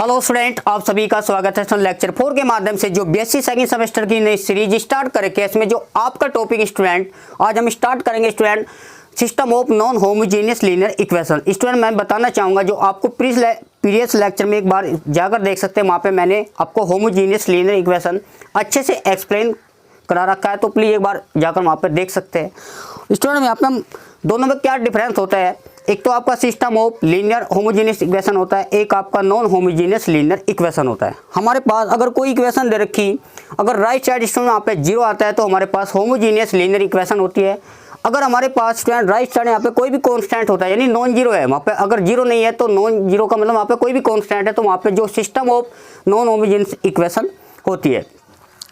Hello student, आप सभी का स्वागत है लेक्चर 4 के माध्यम से जो बीएससी सेकंड सेमेस्टर की नई सीरीज स्टार्ट करके इसमें जो आपका टॉपिक स्टूडेंट आज हम स्टार्ट करेंगे student system of non homogeneous linear equation. Student मैं बताना चाहूँगा जो आपको प्रीवियस लेक्चर में एक बार जाकर देख सकते हैं, वहाँ पे मैंने आपको होमोजेनियस लीनियर इक्वेशन अच्छे से एक्सप्लेन करा रखा है, तो प्लीज़ एक बार जाकर वहाँ पर देख सकते हैं। स्टूडेंट यहाँ पे हम दोनों में क्या डिफरेंस होता है, एक तो आपका system of linear homogeneous equation होता है, एक आपका नॉन होमोजेनियस लीनियर इक्वेशन होता है। हमारे पास अगर कोई इक्वेशन दे रखी, अगर राइट साइड स्टूडेंट यहाँ पे जीरो आता है तो हमारे पास होमोजेनियस लीनियर इक्वेशन होती है। अगर हमारे पास स्टूडेंट राइट साइड यहाँ पे कोई भी कॉन्स्टेंट होता है यानी नॉन जीरो है, वहाँ पे अगर जीरो नहीं है तो नॉन जीरो का मतलब वहाँ पे कोई भी कॉन्स्टेंट है, तो वहाँ पे जो system of non homogeneous equation होती है।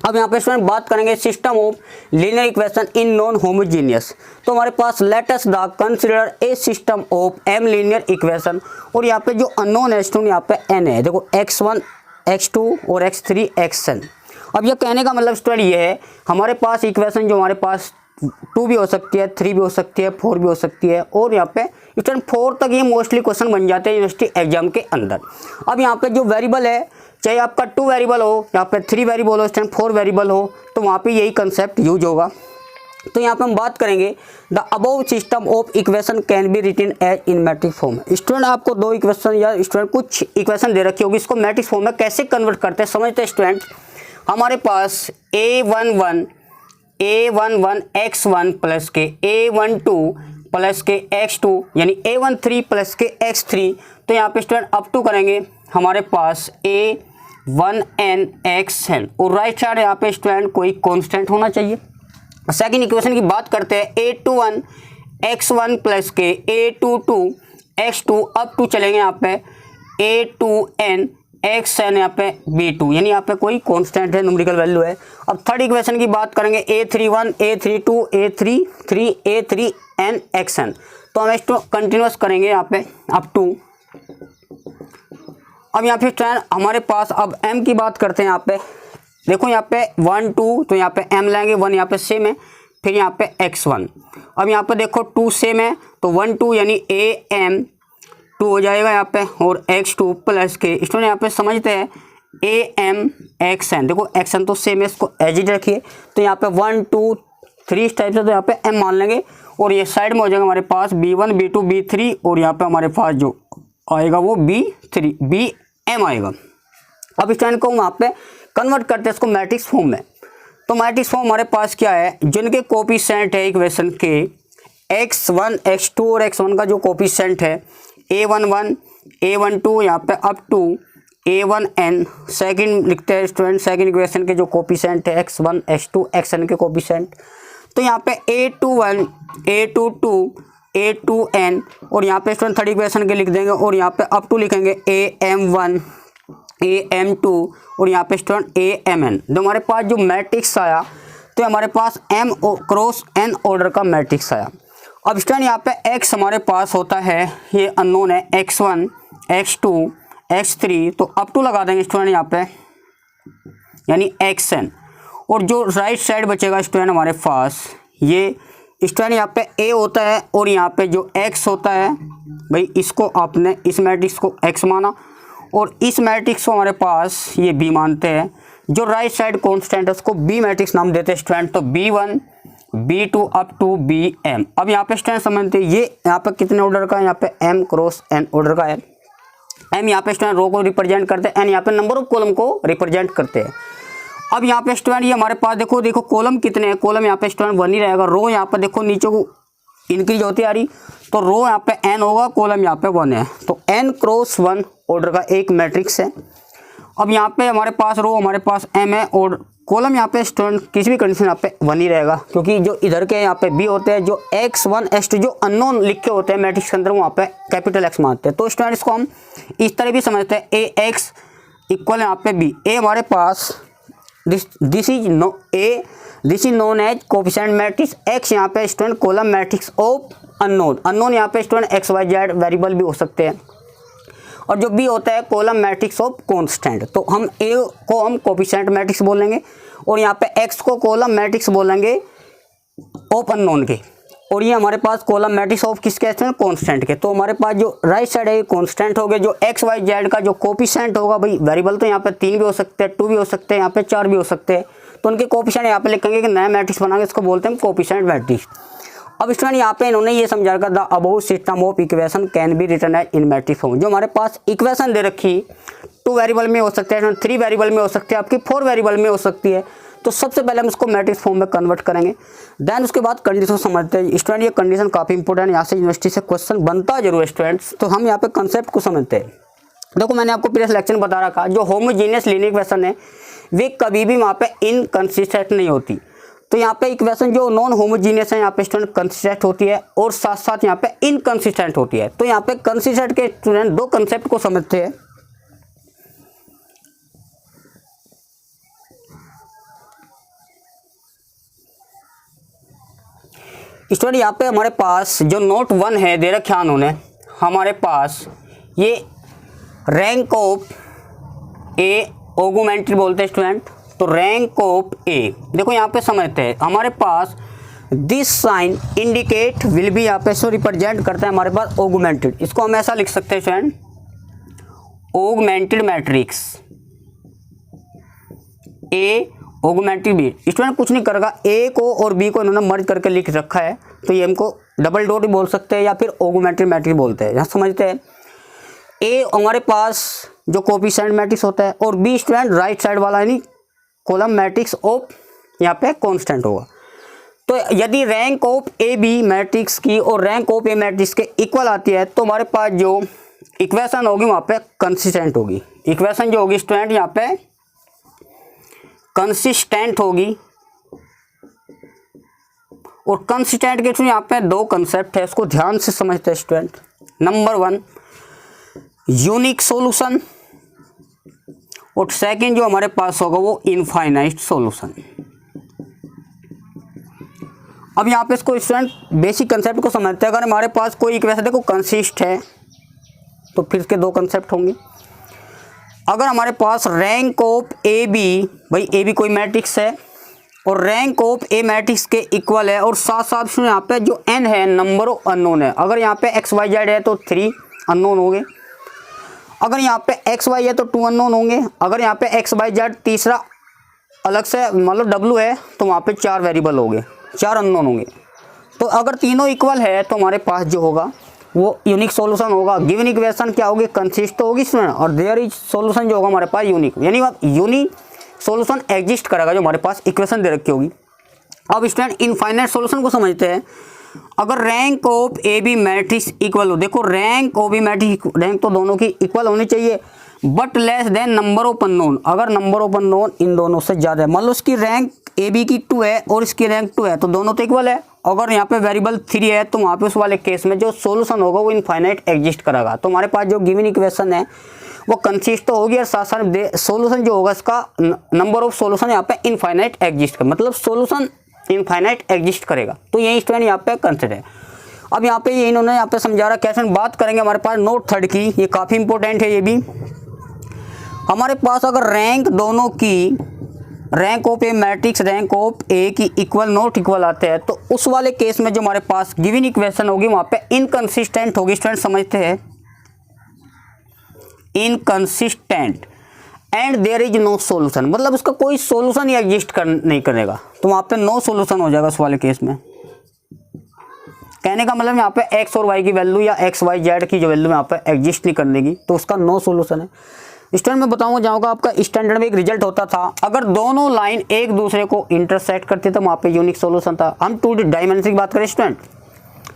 अब यहाँ पे स्टूडेंट बात करेंगे system of linear equation in non homogeneous, तो हमारे पास let us the consider a system of m linear equation. और यहाँ पे जो अननोन है स्टूडेंट यहाँ पे एन है, देखो x1 x2 और x3 xn। अब ये कहने का मतलब स्टूडेंट ये है, हमारे पास इक्वेशन जो हमारे पास 2 भी हो सकती है, 3 भी हो सकती है, 4 भी हो सकती है, और यहाँ पे स्टूडेंट 4 तक ये मोस्टली क्वेश्चन बन जाते हैं यूनिवर्सिटी एग्जाम के अंदर। अब यहाँ पे जो वेरिएबल है, चाहे आपका 2 वेरिएबल हो, यहाँ पे 3 वेरिएबल हो, स्टूडेंट 4 वेरिएबल हो, तो वहाँ पे यही कंसेप्ट यूज होगा। तो यहाँ पे हम बात करेंगे the above system of equation can be written as in matrix form. Student आपको 2 इक्वेशन या स्टूडेंट कुछ इक्वेशन दे रखी होगी, इसको मैट्रिक्स फॉर्म में कैसे कन्वर्ट करते हैं समझते हैं स्टूडेंट। हमारे पास a11 x1 प्लस के a12 प्लस के x2 यानी a13 प्लस के x3, तो यहाँ पे स्टूडेंट अप टू करेंगे हमारे पास a1n xn, और राइट साइड यहाँ पे स्टूडेंट कोई कांस्टेंट होना चाहिए। सेकंड इक्वेशन की बात करते हैं a21 x1 प्लस के a22 x2 अप टू चलेंगे यहाँ पे a2n xn यहाँ पे b2 यानी यहाँ पे कोई कांस्टेंट है, न्यूमेरिकल वैल्यू है। अब थर्ड इक्वेशन की बात करेंगे a31 a32 a33 a3n xn, तो हम इसको कंटिन्यूस करेंगे यहाँ पे अप टू। अब यहाँ पे स्टूडेंट हमारे पास अब m की बात करते हैं। यहाँ पे देखो यहाँ पे 1 2, तो यहाँ पे m लेंगे, 1 यहाँ पे सेम है, फिर यहाँ पे x1। अब यहाँ पे देखो 2 सेम है, तो 1 2 यानी am2 हो जाएगा यहाँ पे, और x2 प्लस के स्टूडेंट यहाँ पे समझते हैं am xn, देखो xn तो सेम है, इसको एज इट रखिए। तो यहाँ पे 1 2 3 इस टाइप से, तो यहाँ पे m मान लेंगे, और ये साइड में हो जाएगा हमारे पास b1 b2 b3, और यहाँ पे हमारे पास जो आएगा वो b3 bm आएगा। अब स्टूडेंट को वहाँ पे कन्वर्ट करते हैं इसको मैट्रिक्स फॉर्म में। तो मैट्रिक्स फॉर्म हमारे पास क्या है, जिनके कोफिशिएंट है इक्वेशन के x1 x2 और x1 का जो कोफिशिएंट है a11 a12 यहाँ पे अप टू a1n। सेकंड लिखते हैं स्टूडेंट सेकंड इक्वेशन के जो कोफिशिएंट है x1 x2 xn के कोफिशिएंट, तो यहाँ पे a21 a22 a2n, और यहाँ पे स्टूडेंट थर्ड इक्वेशन के लिख देंगे, और यहाँ पे अप टू लिखेंगे am1 am2 और यहाँ पे स्टूडेंट amn। जो हमारे पास जो मैट्रिक्स आया, तो हमारे पास m क्रॉस n ऑर्डर का मैट्रिक्स आया। अब स्टूडेंट यहाँ पे x हमारे पास होता है, ये अननोन है x1 x2 x3, तो अप टू लगा देंगे स्टूडेंट यहाँ पे यानी xn, और जो राइट साइड बचेगा स्टूडेंट हमारे पास ये स्टूडेंट यहाँ पे a होता है, और यहाँ पे जो x होता है भाई इसको आपने इस मैट्रिक्स को x माना, और इस मैट्रिक्स को हमारे पास ये b मानते हैं। जो राइट साइड कांस्टेंट है उसको b मैट्रिक्स नाम देते हैं स्टूडेंट, तो b1 b2 up to bm। अब यहाँ पे स्टूडेंट समझते हैं ये यहाँ पे कितने ऑर्डर का है, यहाँ पे m क्रॉस n ऑर्डर का है। m यहाँ पे स्टूडेंट रो को रिप्रेजेंट करते हैं, n यहाँ पे नंबर ऑफ कॉलम को रिप्रेजेंट करते हैं। अब यहाँ पे स्टूडेंट ये हमारे पास देखो कॉलम कितने हैं, कॉलम यहाँ पे स्टूडेंट 1 ही रहेगा। रो यहाँ पे देखो नीचे को इंक्रीज होती आ रही, तो रो यहाँ पे n होगा, कॉलम यहाँ पे 1 है, तो n क्रॉस 1 ऑर्डर का एक मैट्रिक्स है। अब यहाँ पे हमारे पास रो हमारे पास m है, और कॉलम यहाँ पे स्टूडेंट किसी भी कंडीशन यहाँ पे 1 ही रहेगा, क्योंकि जो इधर के यहाँ पे b होते हैं, जो x1 x2 जो अननोन लिखे होते हैं मैट्रिक्स के अंदर, वहाँ पे कैपिटल X मानते हैं। तो स्टूडेंट इसको हम इस तरह भी समझते हैं ax इक्वल यहाँ पे b। a हमारे पास this is known as coefficient matrix. x यहाँ पे student column matrix of unknown यहाँ पे student x y z variable भी हो सकते हैं, और जो b होता है कॉलम मैट्रिक्स ऑफ कांस्टेंट। तो हम a को हम कोफिशिएंट मैट्रिक्स बोलेंगे, और यहाँ पे x को कॉलम मैट्रिक्स बोलेंगे ऑफ अननोन के। और ये हमारे पास कॉलम मैट्रिक्स ऑफ किसके हैं, कांस्टेंट के। तो हमारे पास जो राइट साइड है ये कांस्टेंट हो गए, जो एक्स वाई जेड का जो कोफिशिएंट होगा, भाई वेरिएबल तो यहाँ पे 3 भी हो सकते हैं, 2 भी हो सकते हैं, यहाँ पे 4 भी हो सकते हैं, तो उनके कोफिशिएंट यहाँ पे लिखेंगे कि नया मैट्रिक्स बनाएंगे, इसको बोलते हैं कोफिशिएंट मैट्रिक्स। अब स्टूडेंट यहाँ पे इन्होंने ये समझा रखा the above system of equation can be written as in matrix form. जो हमारे पास इक्वेशन दे रखी 2 वेरिएबल में हो सकते हैं, 3 वेरिएबल में हो सकती है, आपकी 4 वेरिएबल में हो सकती है। तो सबसे पहले हम इसको मैट्रिक्स फॉर्म में कन्वर्ट करेंगे, देन उसके बाद कंडीशन समझते हैं। स्टूडेंट ये कंडीशन काफ़ी इंपॉर्टेंट है, यहाँ से यूनिवर्सिटी से क्वेश्चन बनता है जरूर स्टूडेंट्स। तो हम यहाँ पे कंसेप्ट को समझते हैं। देखो मैंने आपको प्रीवियस लेक्चर में बता रखा, जो होमोजीनियस लीनियर इक्वेशन है वे कभी भी वहाँ पे इनकंसिस्टेंट नहीं होती। तो यहाँ पे इक्वेशन जो नॉन होमोजीनियस है यहाँ पे स्टूडेंट कंसिस्टेंट होती है और साथ साथ यहाँ पे इनकंसिस्टेंट होती है। तो यहाँ पे कंसिस्टेंट के स्टूडेंट 2 कंसेप्ट को समझते हैं। स्टूडेंट यहाँ पे हमारे पास जो नोट 1 है दे रखा है उन्होंने, हमारे पास ये रैंक ऑफ ए ऑगमेंटेड बोलते हैं स्टूडेंट। तो रैंक ऑफ ए देखो यहाँ पे समझते हैं, हमारे पास this sign indicate will be यहाँ पे सो रिप्रेजेंट करता है हमारे पास ऑगमेंटेड। इसको हम ऐसा लिख सकते हैं student, augmented matrix A augmented B. Student कुछ नहीं करेगा, ए को और बी को इन्होंने मर्ज करके लिख रखा है, तो ये हमको डबल डॉट भी बोल सकते हैं या फिर ऑगमेंटेड मैट्रिक्स बोलते हैं। यहाँ समझते हैं ए हमारे पास जो कोफिशिएंट मैट्रिक्स होता है और बी स्टूडेंट राइट साइड वाला यानी कॉलम मैट्रिक्स ऑफ यहाँ पे कांस्टेंट होगा। तो यदि rank of A B matrix की और रैंक ऑफ ए मैट्रिक्स के इक्वल आती है तो हमारे पास जो इक्वेशन होगी वहाँ पे कंसिस्टेंट होगी। इक्वेशन जो होगी स्टूडेंट यहाँ पे कंसिस्टेंट होगी। और कंसिस्टेंट के यहाँ पे 2 कंसेप्ट है, इसको ध्यान से समझते हैं स्टूडेंट। नंबर 1 यूनिक सॉल्यूशन और सेकंड जो हमारे पास होगा वो इनफाइनाइट सॉल्यूशन। अब यहाँ पे इसको स्टूडेंट बेसिक कंसेप्ट को समझते हैं। अगर हमारे पास कोई इक्वेशन देखो कंसिस्ट है तो फिर इसके 2 कंसेप्ट होंगे। अगर हमारे पास रैंक ऑफ ए बी, भाई ए बी कोई मैट्रिक्स है और रैंक ऑफ ए मैट्रिक्स के इक्वल है और साथ साथ यहाँ पे जो n है नंबर ऑफ अननोन है। अगर यहाँ पे एक्स वाई जेड है तो 3 अननोन होंगे, अगर यहाँ पे एक्स वाई है तो 2 अननोन होंगे, अगर यहाँ पे एक्स वाई जेड तीसरा अलग से मतलब डब्लू है तो वहाँ पे 4 वेरिएबल होंगे, 4 अननोन होंगे। तो अगर तीनों इक्वल है तो हमारे पास जो होगा वो यूनिक सॉल्यूशन होगा। गिवन इक्वेशन क्या होगी, कंसिस्ट तो होगी स्टूडेंट, और देयर इज सॉल्यूशन जो होगा हमारे पास यूनिक, यानी यूनिक सॉल्यूशन एग्जिस्ट करेगा जो हमारे पास इक्वेशन दे रखी होगी। अब स्टूडेंट इनफाइनाइट सॉल्यूशन को समझते हैं। अगर rank of A B matrix equal हो, देखो rank of B matrix rank तो दोनों की इक्वल होनी चाहिए but less than number of unknown. अगर नंबर ऑफ अननोन इन दोनों से ज़्यादा है, मान लो इसकी रैंक ए बी की 2 है और इसकी रैंक 2 है तो दोनों तो इक्वल है। अगर यहाँ पे वेरिएबल 3 है तो वहाँ पे उस वाले केस में जो सॉल्यूशन होगा वो इनफाइनाइट एग्जिस्ट करेगा। तो हमारे पास जो गिवन इक्वेशन है वो कंसिस्ट तो होगी और साथ साथ सॉल्यूशन जो होगा इसका नंबर ऑफ सॉल्यूशन यहाँ पे इनफाइनाइट एग्जिस्ट कर, मतलब सॉल्यूशन इनफाइनाइट एग्जिस्ट करेगा। तो यही स्टूडेंट यहाँ पे कंसिडर है। अब यहाँ पे ये इन्होंने यहाँ पे समझा रहा, कैसे बात करेंगे हमारे पास नोट 3 की, ये काफ़ी इंपॉर्टेंट है। ये भी हमारे पास अगर रैंक दोनों की rank of A matrix rank of A की इक्वल नॉट इक्वल आते हैं तो उस वाले केस में जो हमारे पास गिवन इक्वेशन होगी वहाँ पे इनकंसिस्टेंट होगी। स्टूडेंट समझते हैं, inconsistent and there is no solution, मतलब उसका कोई सॉल्यूशन ही एग्जिस्ट नहीं करेगा, तो वहाँ पे नो सॉल्यूशन हो जाएगा उस वाले केस में। कहने का मतलब यहाँ पे एक्स और वाई की वैल्यू या एक्स वाई जेड की जो वैल्यू यहाँ पे एग्जिस्ट नहीं करने की, तो उसका नो सॉल्यूशन है। स्टूडेंट मैं बताऊंगा जाऊँगा आपका स्टैंडर्ड में एक रिजल्ट होता था, अगर दोनों लाइन एक दूसरे को इंटरसेक्ट करते थे वहाँ पे यूनिक सॉल्यूशन था। हम 2 डायमेंशन की बात करें स्टूडेंट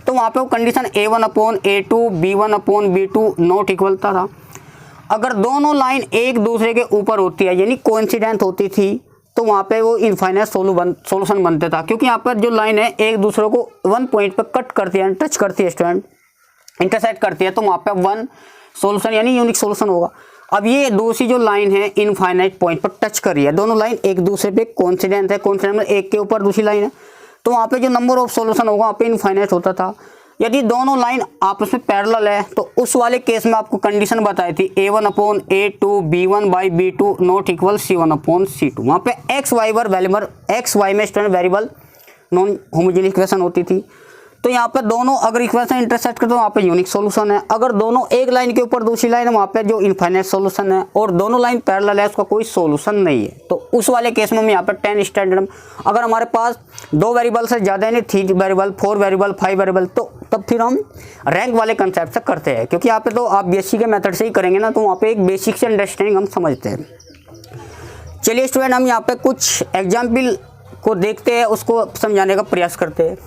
तो वहाँ पे वो condition A1/A2 B1/B2 not equal था। अगर दोनों लाइन एक दूसरे के ऊपर होती है यानी कोइंसिडेंट होती थी तो वहाँ पे वो इनफाइनाइट सॉल्यूशन बनता था, क्योंकि यहाँ पर जो लाइन है एक दूसरे को 1 पॉइंट पर कट करती है, टच करती है स्टूडेंट, इंटरसेक्ट करती है, तो वहाँ पे 1 सॉल्यूशन यानी यूनिक सॉल्यूशन होगा। अब ये दूसरी जो लाइन है इनफाइनाइट पॉइंट पर टच कर रही है, दोनों लाइन एक दूसरे पे कोइंसिडेंट है, कोइंसिडेंट में एक के ऊपर दूसरी लाइन है, तो वहाँ पे जो नंबर ऑफ सॉल्यूशन होगा वहाँ पे इनफाइनाइट होता था। यदि दोनों लाइन आपस में पैरेलल है तो उस वाले केस में आपको कंडीशन बताई थी A1/A2 B1/B2 not equal C1/C2। वहाँ पे एक्स वाई में student variable non homogeneous equation होती थी। तो यहाँ पे दोनों अगर इक्वेशन इंटरसेक्ट करते तो वहाँ पे यूनिक सॉल्यूशन है। अगर दोनों एक लाइन के ऊपर दूसरी लाइन है वहाँ पे जो इनफाइनाइट सॉल्यूशन है, और दोनों लाइन पैरेलल है उसका कोई सॉल्यूशन नहीं है। तो उस वाले केस में हम यहाँ पे 10 स्टैंडर्ड, अगर हमारे पास 2 वेरिएबल से ज़्यादा नहीं, 3 वेरिएबल, 4 वेरिएबल, 5 वेरिएबल, तो तब फिर हम रैंक वाले कंसेप्ट से करते हैं, क्योंकि यहाँ पे तो आप बेसिक के मेथड से ही करेंगे ना, तो वहाँ पे एक बेसिक से अंडरस्टैंडिंग हम समझते हैं। चलिए स्टूडेंट, हम यहाँ पे कुछ एग्जाम्पल को देखते हैं, उसको समझाने का प्रयास करते हैं।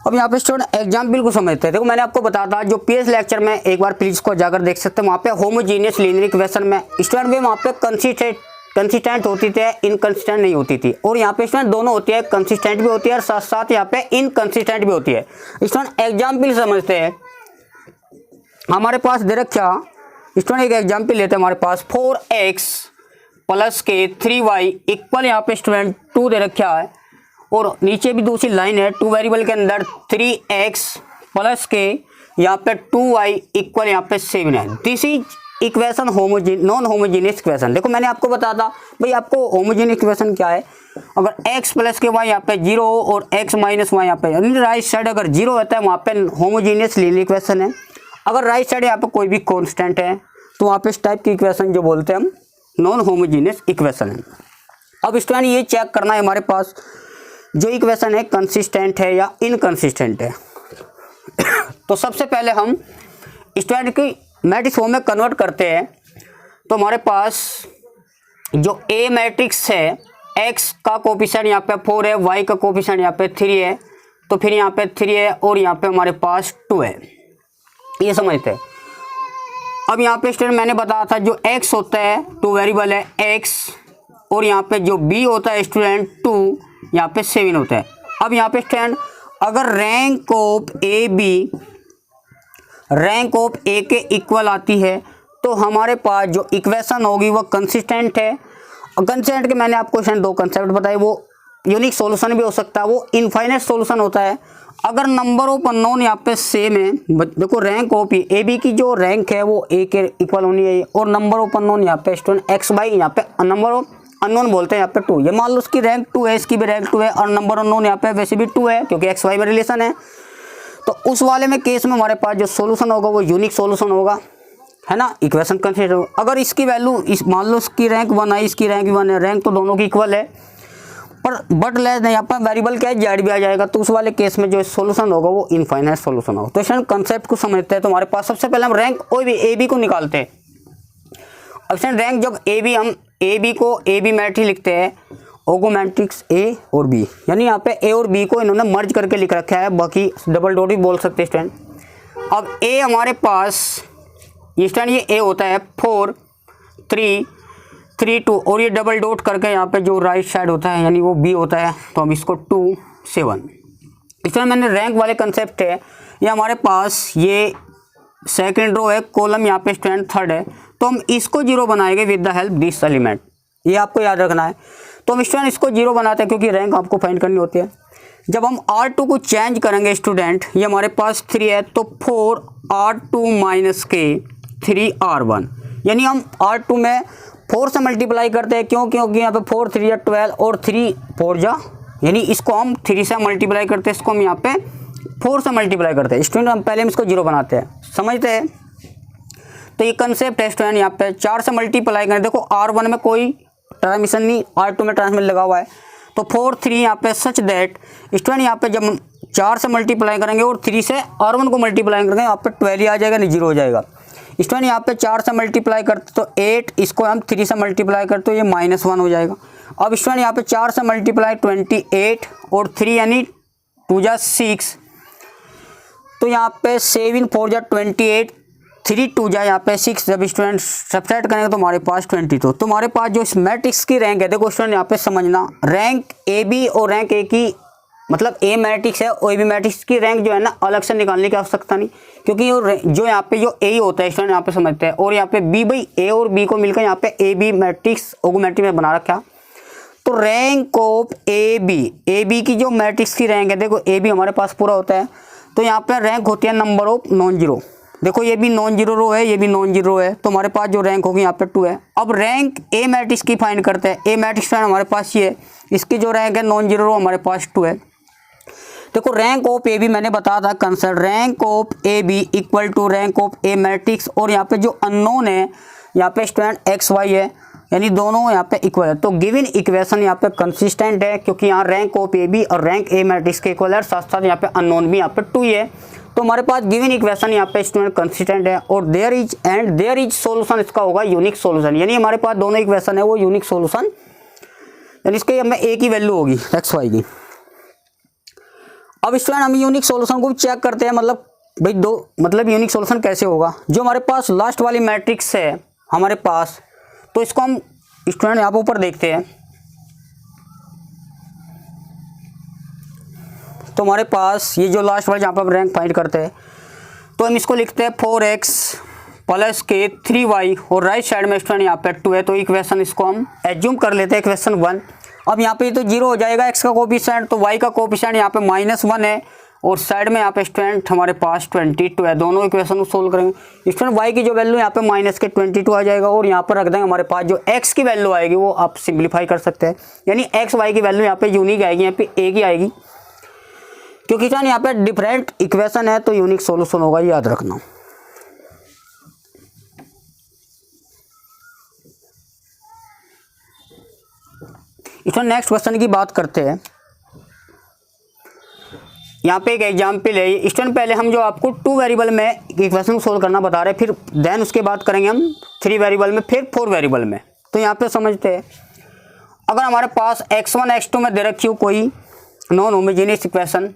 अब यहाँ पे स्टूडेंट एग्जाम्पल को समझते हैं। देखो मैंने आपको बताया था जो पीएस लेक्चर में, एक बार प्लीज को जाकर देख सकते हैं, वहाँ पे होमोजीनियस लीनियर इक्वेशन में स्टूडेंट भी वहाँ पे कंसिस्टेंट होती थी, इनकंसिस्टेंट नहीं होती थी। और यहाँ पे स्टूडेंट दोनों होती है, कंसिस्टेंट भी होती है और साथ साथ यहाँ पे इनकंसिस्टेंट भी होती है। स्टूडेंट एग्जाम्पल समझते हैं। हमारे पास दे रखा स्टूडेंट एक एग्जाम्पल लेते हैं, हमारे पास 4x प्लस के 3y इक्वल यहाँ पे स्टूडेंट 2 दे रखा है, और नीचे भी दूसरी लाइन है 2 वेरिएबल के अंदर 3x प्लस के यहाँ पे 2y इक्वल यहाँ पे 7 है। This is equation non homogeneous equation. देखो मैंने आपको बताया था भाई आपको होमोजीनियस इक्वेशन क्या है, अगर x प्लस के y यहाँ पे 0 और x माइनस y यहाँ पे, यानी राइट साइड अगर 0 होता है वहाँ पे होमोजीनियस लीनियर इक्वेशन है। अगर राइट साइड यहाँ पे कोई भी कॉन्स्टेंट है तो वहाँ पे इस टाइप की इक्वेशन जो बोलते हैं हम नॉन होमोजीनियस इक्वेशन है। अब स्टूडेंट ये चेक करना है हमारे पास जो इक्वेशन है कंसिस्टेंट है या इनकंसिस्टेंट है। तो सबसे पहले हम स्टूडेंट की मैट्रिक्स फॉर्म में कन्वर्ट करते हैं। तो हमारे पास जो ए मैट्रिक्स है, x का कोफिशिएंट यहाँ पे 4 है, y का कोफिशिएंट यहाँ पे 3 है, तो फिर यहाँ पे 3 है और यहाँ पे हमारे पास 2 है, ये समझते हैं। अब यहाँ पे स्टूडेंट मैंने बताया था जो x होता है 2 वेरिएबल है x, और यहाँ पे जो b होता है स्टूडेंट 2, यहाँ पे 7 होता है। अब यहाँ पे स्टूडेंट अगर रैंक ऑफ ए के इक्वल आती है तो हमारे पास जो इक्वेशन होगी वो कंसिस्टेंट है। और कंसिस्टेंट के मैंने आपको स्टूडेंट 2 कंसेप्ट बताए, वो यूनिक सॉल्यूशन भी हो सकता है, वो इनफाइनाइट सॉल्यूशन होता है। अगर नंबर ऑफ अननोन यहाँ पे सेम है, देखो रैंक ऑफ ए बी की जो रैंक है वो ए के इक्वल होनी है, और नंबर ऑफ अननोन यहाँ पे स्टूडेंट एक्स बाई यहाँ पे नंबर ऑफ अननोन बोलते हैं यहाँ पे 2, ये मान लो उसकी रैंक 2 है, इसकी भी रैंक 2 है, और नंबर अननोन यहाँ पे वैसे भी 2 है क्योंकि एक्स वाई में रिलेशन है। तो उस वाले में केस में हमारे पास जो सॉल्यूशन होगा वो यूनिक सॉल्यूशन होगा, है ना, इक्वेशन कंसिस्टेंट होगा। अगर इसकी वैल्यू मान लो इसकी रैंक 1 है, इसकी रैंक 1 है, रैंक तो दोनों की इक्वल है, पर बट लेस यहाँ पर वेरिएबल क्या है जेड भी आ जाएगा, तो उस वाले केस में जो सॉल्यूशन होगा वो इनफाइनाइट सॉल्यूशन होगा। तो इस कंसेप्ट को समझते हैं। तो हमारे पास सबसे पहले हम रैंक और ए बी को निकालते हैं। अब रैंक जब हम ए बी को ए बी मैट्रिक्स लिखते हैं, ओगो मैट्रिक्स ए और बी, यानी यहाँ पे ए और बी को इन्होंने मर्ज करके लिख रखा है, बाकी डबल डॉट भी बोल सकते हैं स्टूडेंट। अब ए हमारे पास ये स्टूडेंट ये ए होता है 4 3 3 2, और ये डबल डॉट करके यहाँ पे जो राइट साइड होता है यानी वो बी होता है, तो हम इसको 2 7। इसमें मैंने रैंक वाले कंसेप्ट है, ये हमारे पास ये सेकंड रो है, कॉलम यहाँ पे स्टूडेंट थर्ड है, तो हम इसको 0 बनाएंगे with the help this element, ये आपको याद रखना है। तो हम स्टूडेंट इसको 0 बनाते हैं क्योंकि रैंक आपको फाइंड करनी होती है। जब हम R2 को चेंज करेंगे स्टूडेंट, ये हमारे पास 3 है, तो 4 R2 माइनस के 3 R1, यानी हम R2 में 4 से मल्टीप्लाई करते हैं, क्योंकि यहाँ पे 4 3 या 12 और 3 4 जा, यानी इसको हम 3 से मल्टीप्लाई करते हैं, इसको हम यहाँ पे 4 से मल्टीप्लाई करते हैं। स्टूडेंट हम पहले हम इसको 0 बनाते हैं, समझते हैं। तो ये कंसेप्ट है स्टूडेंट, यहाँ पे 4 से मल्टीप्लाई करें, देखो R1 में कोई ट्रांसमिशन नहीं, R2 में ट्रांसमिशन लगा हुआ है, तो 4 3 यहाँ पे सच दैट स्टूडेंट यहाँ पे जब हम 4 से मल्टीप्लाई करेंगे और 3 से R1 को मल्टीप्लाई करेंगे, यहाँ पे 12 आ जाएगा, नहीं 0 हो जाएगा। स्टूडेंट यहाँ पे 4 से मल्टीप्लाई करते तो 8, इसको हम 3 से मल्टीप्लाई करते तो ये -1 हो जाएगा। अब स्टूडेंट यहाँ पे 4 से मल्टीप्लाई 28 और 3 यानी 2 जा 6, तो यहाँ पे 7 4 जा 28, 3 2 जा यहाँ पे 6, जब स्टूडेंट सब्ट्रैक्ट करेंगे तो हमारे पास 22। तो हमारे पास जो इस मैट्रिक्स की रैंक है, देखो स्टूडेंट यहाँ पे समझना, रैंक ए बी और रैंक ए की मतलब ए मैट्रिक्स है और ए बी मैट्रिक्स की रैंक जो है ना अलग से निकालने की आवश्यकता नहीं, क्योंकि जो यहाँ पे जो ए होता है स्टूडेंट यहाँ पे समझते हैं, और यहाँ पे बी भाई ए और बी को मिलकर यहाँ पे ए बी मैट्रिक्स ओगो मैट्रिक्स में बना रखा। तो रैंक ऑफ ए बी की जो मैट्रिक्स की रैंक है, देखो ए बी हमारे पास पूरा होता है, तो यहाँ पे रैंक होती है नंबर ऑफ नॉन जीरो, देखो ये भी नॉन जीरो रो है, ये भी नॉन जीरो है, तो हमारे पास जो रैंक होगी यहाँ पे 2 है। अब रैंक ए मैट्रिक्स की फाइंड करते हैं। ए मैट्रिक्स हमारे पास ये है, इसकी जो रैंक है नॉन जीरो रो हमारे पास 2 है। देखो रैंक ऑफ ए बी मैंने बताया था concept, rank of A B equal to rank of A matrix, और यहाँ पे जो अननोन है यहाँ पे स्टूडेंट एक्स वाई है, यानी दोनों यहाँ पे इक्वल है। तो गिवन इक्वेशन यहाँ पे कंसिस्टेंट है, क्योंकि यहाँ रैंक ऑफ ए बी और रैंक ए मैट्रिक्स के इक्वल है, साथ साथ यहाँ पे अननोन भी यहाँ पे 2 ही है। तो हमारे पास गिवन इक्वेशन यहाँ पे स्टूडेंट कंसिस्टेंट है, और देयर इज सोल्यूशन इसका होगा यूनिक सोल्यूशन, यानी हमारे पास दोनों इक्वेशन है वो यूनिक सोल्यूशन, यानी इसके हमें ए की वैल्यू होगी एक्स वाई की। अब स्टूडेंट हम यूनिक सोल्यूशन को चेक करते हैं, मतलब भाई मतलब यूनिक सोल्यूशन कैसे होगा। जो हमारे पास लास्ट वाली मैट्रिक्स है हमारे पास, तो इसको हम स्टूडेंट यहाँ पर ऊपर देखते हैं। तो हमारे पास ये जो लास्ट वाला जहाँ पर हम रैंक फाइंड करते हैं, तो हम इसको लिखते हैं 4x प्लस के 3y, और राइट साइड में स्टूडेंट यहाँ पे 2 है, तो इक्वेशन इसको हम एज्यूम कर लेते हैं इक्वेशन 1। अब यहाँ पे तो 0 हो जाएगा x का कोफिशिएंट, तो y का कोफिशिएंट यहाँ पे -1 है, और साइड में यहाँ पे स्टूडेंट हमारे पास 22 है। दोनों इक्वेशन को सोल्व करेंगे स्टूडेंट, y की जो वैल्यू यहाँ पे -22 आ जाएगा, और यहाँ पर रख देंगे हमारे पास जो x की वैल्यू आएगी वो आप सिंप्लीफाई कर सकते हैं, यानी x y की वैल्यू यहाँ पे यूनिक आएगी, यहाँ पे a की आएगी, क्योंकि यहाँ पे डिफरेंट इक्वेशन है तो यूनिक सॉल्यूशन होगा, याद रखना। इसमें नेक्स्ट क्वेश्चन की बात करते हैं। यहाँ पे एक एग्जाम्पल है स्टूडेंट, पहले हम जो आपको 2 वेरिएबल में इक्वेशन सोल्व करना बता रहे हैं, फिर देन उसके बाद करेंगे हम 3 वेरिएबल में, फिर 4 वेरिएबल में। तो यहाँ पे समझते हैं, अगर हमारे पास x1 x2 में दे रखी हो कोई non homogeneous equation,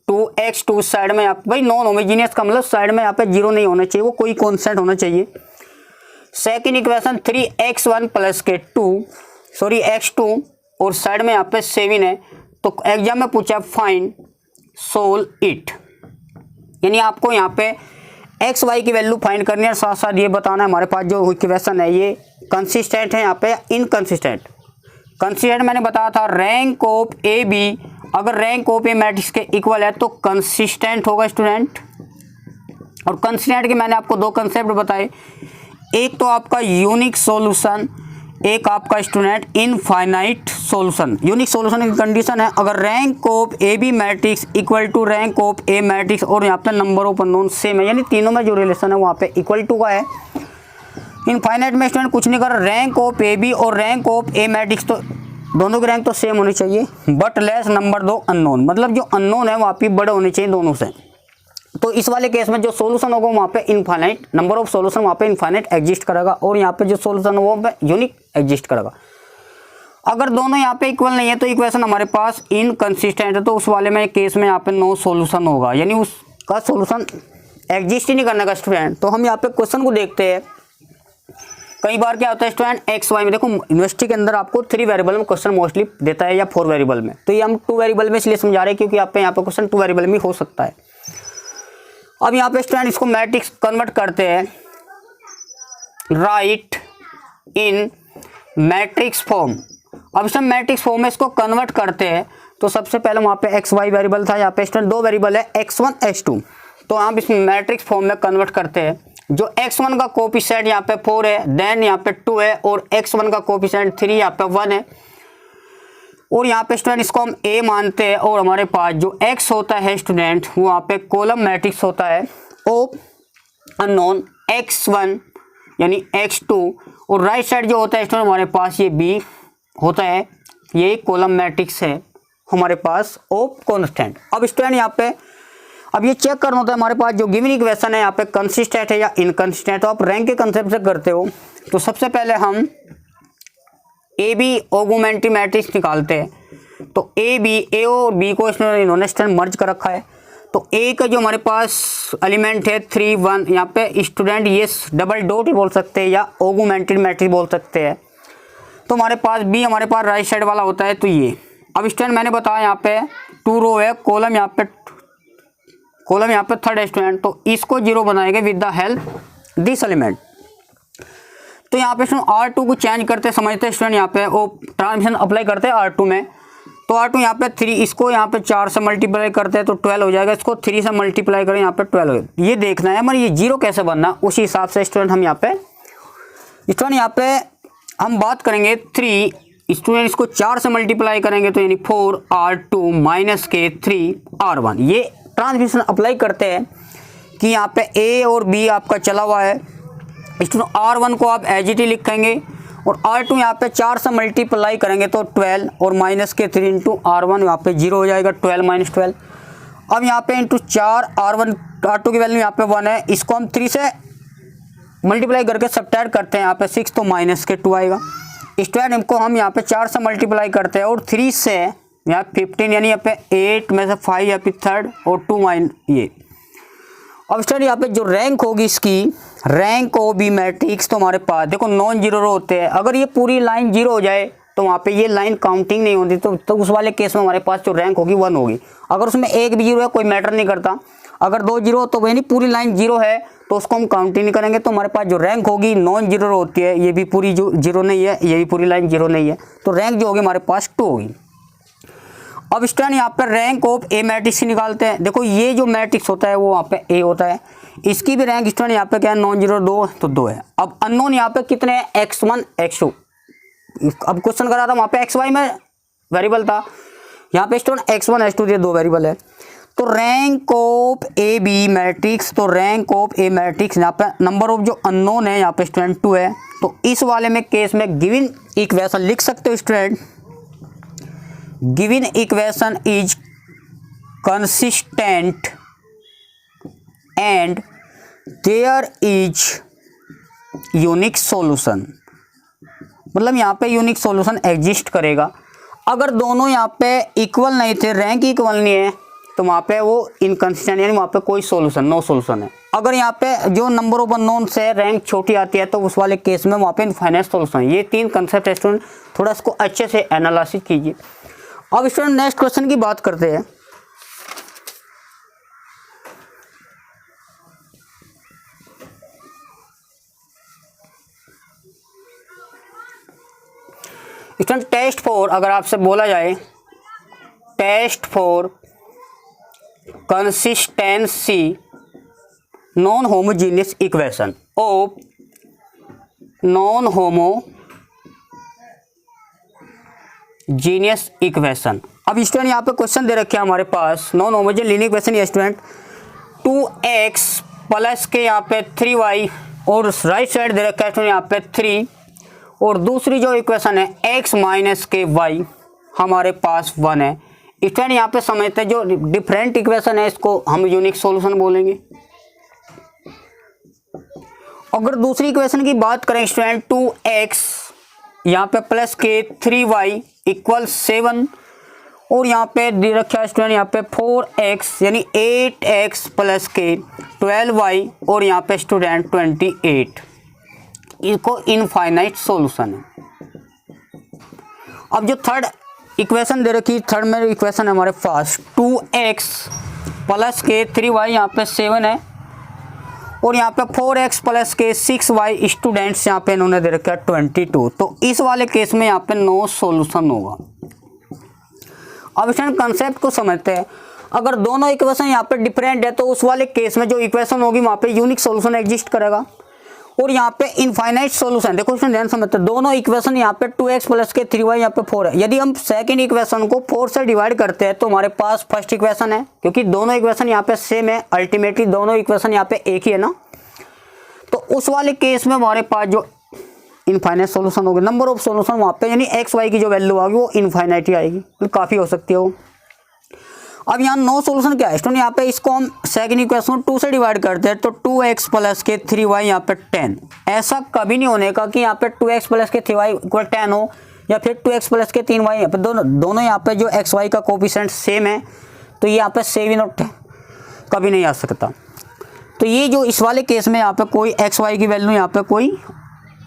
2x2 side में भाई नॉन होमोजेनियस का मतलब साइड में यहाँ पे 0 नहीं होना चाहिए, वो कोई कॉन्स्टेंट होना चाहिए। सेकेंड इक्वेशन 3x1 प्लस के 2 x2, और साइड में यहाँ पे 7 है। तो एग्जाम में पूछा फाइंड सोल्व इट, यानी आपको यहाँ पे एक्स वाई की वैल्यू फाइंड करनी है, साथ साथ ये बताना है हमारे पास जो इक्वेशन है ये कंसिस्टेंट है यहाँ पे इनकंसिस्टेंट। कंसिस्टेंट मैंने बताया था रैंक ऑफ ए बी, अगर रैंक ऑफ ए मैट्रिक्स के इक्वल है तो कंसिस्टेंट होगा स्टूडेंट। और कंसिस्टेंट के मैंने आपको 2 कंसेप्ट बताए, एक तो आपका यूनिक सॉल्यूशन, एक आपका student infinite solution. Unique solution की कंडीशन है अगर rank of A B matrix equal to rank of A matrix, और यहाँ पे नंबर ऑफ अननोन सेम है, यानी तीनों में जो रिलेशन है वहाँ पे इक्वल टू का है। इनफाइनाइट में स्टूडेंट कुछ नहीं कर, रैंक ऑफ ए बी और रैंक ऑफ ए मैट्रिक्स तो दोनों की रैंक तो सेम होनी चाहिए, बट लेस नंबर 2 अननोन, मतलब जो अननोन है वहाँ पे बड़े होने चाहिए दोनों से। तो इस वाले केस में जो सॉल्यूशन होगा वहाँ पे इनफाइनाइट नंबर ऑफ सॉल्यूशन वहाँ पे इनफाइनाइट एग्जिस्ट करेगा, और यहाँ पे जो सॉल्यूशन है वो पे यूनिक एग्जिस्ट करेगा। अगर दोनों यहाँ पे इक्वल नहीं है तो इक्वेशन हमारे पास इनकंसिस्टेंट है, तो उस वाले में केस में यहाँ पे नो सॉल्यूशन होगा, यानी उसका सॉल्यूशन एग्जिस्ट ही नहीं करने का स्टूडेंट। तो हम यहाँ पे क्वेश्चन को देखते हैं। कई बार क्या होता है स्टूडेंट एक्स वाई में, देखो यूनिवर्सिटी के अंदर आपको 3 वेरिएबल में क्वेश्चन मोस्टली देता है या 4 वेरिएबल में, तो ये हम 2 वेरिएबल में इसलिए समझा रहे हैं क्योंकि आप यहाँ पे क्वेश्चन 2 वेरिएबल में हो सकता है। अब यहाँ पे स्टूडेंट इसको मैट्रिक्स कन्वर्ट करते हैं, राइट इन मैट्रिक्स फॉर्म। अब स्टूडेंट मैट्रिक्स फॉर्म में इसको कन्वर्ट करते हैं, तो सबसे पहले वहाँ पे एक्स वाई वेरिएबल था, यहाँ पे स्टूडेंट 2 वेरिएबल है x1 x2, तो आप इस मैट्रिक्स फॉर्म में कन्वर्ट करते हैं। जो x1 का कोफिशिएंट यहाँ पे 4 है, देन यहाँ पे 2 है, और x1 का कोफिशिएंट 3 यहाँ पे 1 है, और यहाँ पे स्टूडेंट इसको हम a मानते हैं, और हमारे पास जो x होता है स्टूडेंट वो यहाँ पे कॉलम मैट्रिक्स होता है ऑफ अननोन x1 यानी x2, और राइट साइड जो होता है स्टूडेंट हमारे पास ये b होता है, ये कॉलम मैट्रिक्स है हमारे पास ऑफ कांस्टेंट। अब स्टूडेंट यहाँ पे अब ये चेक करना होता है हमारे पास जो गिवन इक्वेशन है यहाँ पे कंसिस्टेंट है या इनकंसिस्टेंट। तो आप रैंक के कंसेप्ट से करते हो, तो सबसे पहले हम ए बी ऑगुमेंटिव मैट्रिक्स निकालते हैं। तो ए और बी को इन्होंने स्टूडेंट मर्ज कर रखा है, तो ए का जो हमारे पास एलिमेंट है 3 1, यहाँ पे स्टूडेंट ये डबल डॉट ही बोल सकते हैं या ऑगुमेंटेड मैट्रिक्स बोल सकते हैं। तो हमारे पास बी हमारे पास राइट साइड वाला होता है, तो ये अब स्टूडेंट मैंने बताया यहाँ पे 2 रो है, कॉलम यहाँ पे थर्ड है स्टूडेंट, तो इसको 0 बनाएंगे with the help this element. तो यहाँ पे स्टूडेंट R2 को चेंज करते समझते हैं स्टूडेंट, यहाँ पे वो ट्रांसमिशन अप्लाई करते हैं R2 में, तो R2 यहाँ पे 3, इसको यहाँ पे 4 से मल्टीप्लाई करते हैं तो 12 हो जाएगा, इसको 3 से मल्टीप्लाई करें यहाँ पे 12 हो जाएगा। ये देखना है हमारे ये जीरो कैसे बनना, उसी हिसाब से स्टूडेंट हम यहाँ पे हम बात करेंगे 3, स्टूडेंट इसको 4 से मल्टीप्लाई करेंगे तो यानी 4R2 माइनस के 3R1। ये ट्रांसमिशन अप्लाई करते हैं कि यहाँ पे A और B आपका चला हुआ है, स्टूडेंट R1 को आप एज इट ही लिखेंगे और R2 यहाँ पे 4 से मल्टीप्लाई करेंगे तो 12 और माइनस के 3 इंटू R1 यहाँ पे 0 हो जाएगा, 12 माइनस 12। अब यहाँ पे इंटू 4 R2 की वैल्यू यहाँ पे 1 है, इसको हम 3 से मल्टीप्लाई करके सब्ट्रैक्ट करते हैं यहाँ पे 6 तो माइनस के 2 आएगा। स्टूडेंट इनको हम यहाँ पे 4 से मल्टीप्लाई करते हैं और 3 से यहाँ 15 यानी यहाँ पे 8 में से 5 यहाँ पे 3rd और 2 माइन ये। अब स्टूडेंट यहाँ पे जो रैंक होगी इसकी, रैंक ओ बी मैट्रिक्स, तो हमारे पास देखो नॉन जीरो रो होते हैं, अगर ये पूरी लाइन जीरो हो जाए तो वहाँ पे ये लाइन काउंटिंग नहीं होती, तो उस वाले केस में हमारे पास जो रैंक होगी 1 होगी। अगर उसमें एक भी जीरो है कोई मैटर नहीं करता, अगर 2 जीरो तो यानी पूरी लाइन जीरो है तो उसको हम काउंटिंग नहीं करेंगे, तो हमारे पास जो रैंक होगी नॉन जीरो रो होती है, ये भी पूरी जो जीरो नहीं है, ये भी पूरी लाइन जीरो नहीं है, तो रैंक जो होगी हमारे पास 2 होगी। अब स्टूडेंट यहाँ पर रैंक ऑफ ए मैट्रिक्स निकालते हैं। देखो ये जो मैट्रिक्स होता है वो वहाँ पे ए होता है, इसकी भी रैंक स्टूडेंट यहाँ पे क्या है, नॉन जीरो 2 तो 2 है। अब अननोन यहाँ पे कितने हैं, x1 x2। अब क्वेश्चन करा था वहाँ पे xy में वेरिएबल था, यहाँ पे स्टूडेंट x1 x2 ये 2 वेरिएबल है। तो rank of A B matrix, तो रैंक ऑफ ए मैट्रिक्स यहाँ पे नंबर ऑफ जो अननोन है यहाँ पे स्टूडेंट 2 है। तो इस वाले में केस में गिवन इक्वेशन लिख सकते हो student, given equation is consistent and there is unique solution. मतलब यहाँ पे यूनिक सॉल्यूशन एग्जिस्ट करेगा। अगर दोनों यहाँ पे इक्वल नहीं थे, रैंक इक्वल नहीं है, तो वहाँ पे वो इनकंसिस्टेंट यानी वहाँ पे कोई सॉल्यूशन, नो सॉल्यूशन है। अगर यहाँ पे जो नंबर ऑफ अननोन से रैंक छोटी आती है तो उस वाले केस में वहाँ पे इनफाइनाइट सॉल्यूशन है। ये 3 कंसेप्ट है स्टूडेंट, थोड़ा इसको अच्छे से एनालिसिस कीजिए। अब स्टूडेंट नेक्स्ट क्वेश्चन की बात करते हैं। स्टूडेंट टेस्ट फॉर, अगर आपसे बोला जाए test for consistency non homogeneous equation of non homogeneous equation. अब स्टूडेंट यहाँ पे क्वेश्चन दे रखे हैं हमारे पास नॉन होमोजीनियस लीनियर इक्वेशन। ये स्टूडेंट 2x प्लस के यहाँ पे 3y और राइट साइड दे रखा है स्टूडेंट यहाँ पे 3, और दूसरी जो इक्वेशन है x माइनस के y हमारे पास 1 है। स्टूडेंट यहाँ पे समझते हैं जो डिफरेंट इक्वेशन है इसको हम यूनिक सॉल्यूशन बोलेंगे। अगर दूसरी इक्वेशन की बात करें स्टूडेंट 2x यहाँ पे प्लस के 3y इक्वल 7, और यहाँ पे दे रखा है स्टूडेंट यहाँ पे 4x यानी 8x प्लस के 12y और यहाँ पे स्टूडेंट 28, इसको इनफाइनाइट सॉल्यूशन है। अब जो थर्ड इक्वेशन दे रखी, थर्ड में इक्वेशन है हमारे पास 2x प्लस के 3y यहाँ पे 7 है, और यहाँ पे 4x प्लस के 6y स्टूडेंट्स यहाँ पे इन्होंने दे रखा है 22। तो इस वाले केस में यहाँ पे नो सॉल्यूशन होगा। अब स्टूडेंट कंसेप्ट को समझते हैं। अगर दोनों इक्वेशन यहाँ पे डिफरेंट है तो उस वाले केस में जो इक्वेशन होगी वहाँ पे यूनिक सॉल्यूशन एग्जिस्ट करेगा, और यहाँ पे इनफाइनाइट सॉल्यूशन। देखो स्टूडेंट ध्यान समझते हैं, दोनों इक्वेशन यहाँ पे 2x प्लस के 3y यहाँ पे 4 है। यदि हम सेकंड इक्वेशन को 4 से डिवाइड करते हैं तो हमारे पास फर्स्ट इक्वेशन है, क्योंकि दोनों इक्वेशन यहाँ पे सेम है, अल्टीमेटली दोनों इक्वेशन यहाँ पे एक ही है ना। तो उस वाले केस में हमारे पास जो इनफाइनाइट सॉल्यूशन होगा, नंबर ऑफ सॉल्यूशन वहाँ पे यानी एक्स वाई की जो वैल्यू आएगी वो इनफाइनाइट ही आएगी, तो काफ़ी हो सकती है वो। अब यहाँ नो सॉल्यूशन क्या है स्टूडेंट, यहाँ पे इसको हम सेकंड इक्वेशन 2 से डिवाइड करते हैं तो 2x प्लस के 3y यहाँ पे 10। ऐसा कभी नहीं होने का कि यहाँ पे 2x प्लस के 3y इक्वल 10 हो, या फिर 2x प्लस के 3y यहाँ पे दोनों यहाँ पे जो एक्स वाई का कोफिशिएंट सेम है, तो ये यहाँ पे सेम ही नोट कभी नहीं आ सकता। तो ये जो इस वाले केस में यहाँ पे कोई एक्स वाई की वैल्यू यहाँ पे कोई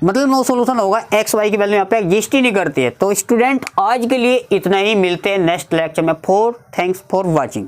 मतलब नो सॉल्यूशन होगा, एक्स वाई की वैल्यू यहाँ पे एग्जिस्ट ही नहीं करती है। तो स्टूडेंट आज के लिए इतना ही, मिलते हैं नेक्स्ट लेक्चर में। Thanks for watching.